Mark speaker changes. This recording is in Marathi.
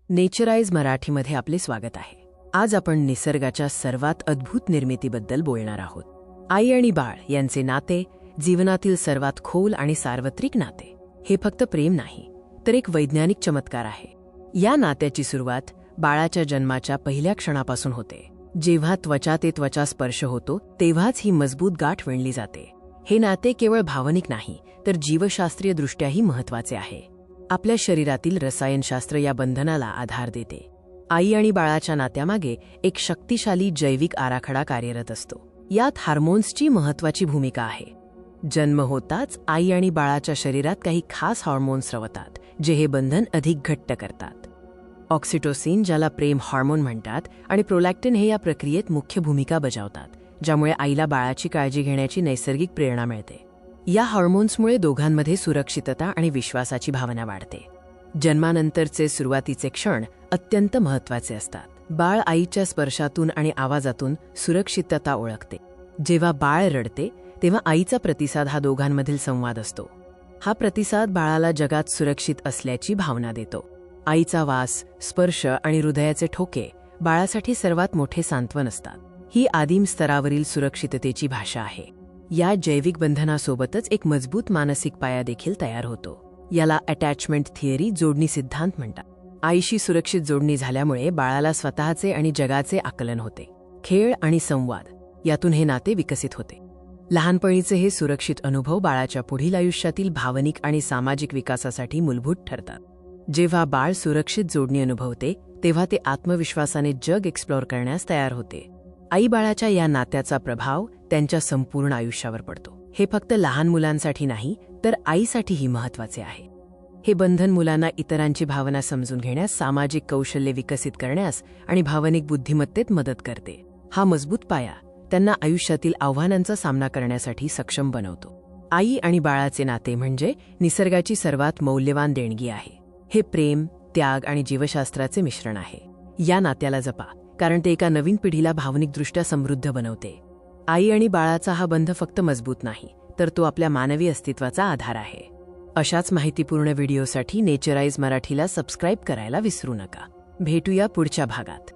Speaker 1: नेचराइज मराठीमध्ये आपले स्वागत आहे। आज आपण निसर्गाच्या सर्वात अद्भुत निर्मितीबद्दल बोलणार आहोत। आई आणि बाळ यांचे नाते जीवनातील सर्वात खोल आणि सार्वत्रिक नाते। हे फक्त प्रेम नाही, तर एक वैज्ञानिक चमत्कार आहे। या नात्याची सुरुवात बाळाच्या जन्माच्या पहिल्या क्षणापासून होते। जेव्हा त्वचा ते त्वचा स्पर्श होतो तेव्हाच ही मजबूत गाठ विणली जाते। हे नाते केवळ भावनिक नाही, तर जीवशास्त्रीय दृष्ट्याही महत्त्वाचे आहे। आपल्या शरीरातील रसायनशास्त्र या बंधनाला आधार देते। आई आणि बाळाच्या नात्यामागे एक शक्तिशाली जैविक आराखडा कार्यरत असतो। यात हार्मोन्सची महत्त्वाची भूमिका आहे। जन्म होताच आई आणि बाळाच्या शरीरात काही खास हार्मोन्स स्रवतात, जे हे बंधन अधिक घट्ट करतात। ऑक्सिटोसिन, ज्याला प्रेम हार्मोन म्हणतात, आणि प्रोलॅक्टिन हे या प्रक्रियेत मुख्य भूमिका बजावतात, ज्यामुळे आईला बाळाची काळजी घेण्याची नैसर्गिक प्रेरणा मिळते। या हार्मोन्समुळे दोघांमध्ये सुरक्षितता आणि विश्वासाची भावना वाढते। जन्मानंतरचे सुरुवातीचे क्षण अत्यंत महत्त्वाचे असतात। बाळ आईच्या स्पर्शातून आणि आवाजातून सुरक्षितता ओळखते। जेव्हा बाळ रडते तेव्हा आईचा प्रतिसाद हा दोघांमधील संवाद असतो। हा प्रतिसाद बाळाला जगात सुरक्षित असल्याची भावना देतो। आईचा वास, स्पर्श आणि हृदयाचे ठोके बाळासाठी सर्वात मोठे सांत्वन असतात। ही आदिम स्तरावरील सुरक्षिततेची भाषा आहे। या जैविक बंधनासोबतच एक मजबूत मानसिक पाया देखील तयार होतो। याला अटॅचमेंट थिअरी, जोडणी सिद्धांत म्हणतात। आईशी सुरक्षित जोडणी झाल्यामुळे बाळाला स्वतःचे आणि जगाचे आकलन होते। खेळ आणि संवाद यातून हे नाते विकसित होते। लहानपणीचे हे सुरक्षित अनुभव बाळाच्या पुढील आयुष्यातील भावनिक आणि सामाजिक विकासासाठी मूलभूत ठरतात। जेव्हा बाळ सुरक्षित जोडणी अनुभवते तेव्हा ते आत्मविश्वासाने जग एक्सप्लोर करण्यास तयार होते। आई बाळाच्या या नात्याचा प्रभाव त्यांच्या संपूर्ण आयुष्यावर पडतो। हे फक्त लहान मुलांसाठी नाही, तर आईसाठीही महत्त्वाचे आहे। हे बंधन मुलांना इतरांची भावना समजून घेण्यास, सामाजिक कौशल्ये विकसित करण्यास आणि भावनिक बुद्धिमत्तेत मदत करते। हा मजबूत पाया त्यांना आयुष्यातील आव्हानांचा सामना करण्यासाठी सक्षम बनवतो। आई आणि बाळाचे नाते म्हणजे निसर्गाची सर्वात मौल्यवान देणगी आहे। हे प्रेम, त्याग आणि जीवशास्त्राचे मिश्रण आहे। या नात्याला जपा, कारण ते एका नवीन पिढीला भावनिकदृष्ट्या समृद्ध बनवते। आई आणि बाळाचा हा बंध फक्त मजबूत नाही, तर तो आपल्या मानवी अस्तित्वाचा आधार आहे। अशाच माहितीपूर्ण व्हिडिओसाठी नेचराइज मराठीला सबस्क्राईब करायला विसरू नका। भेटूया पुढच्या भागात।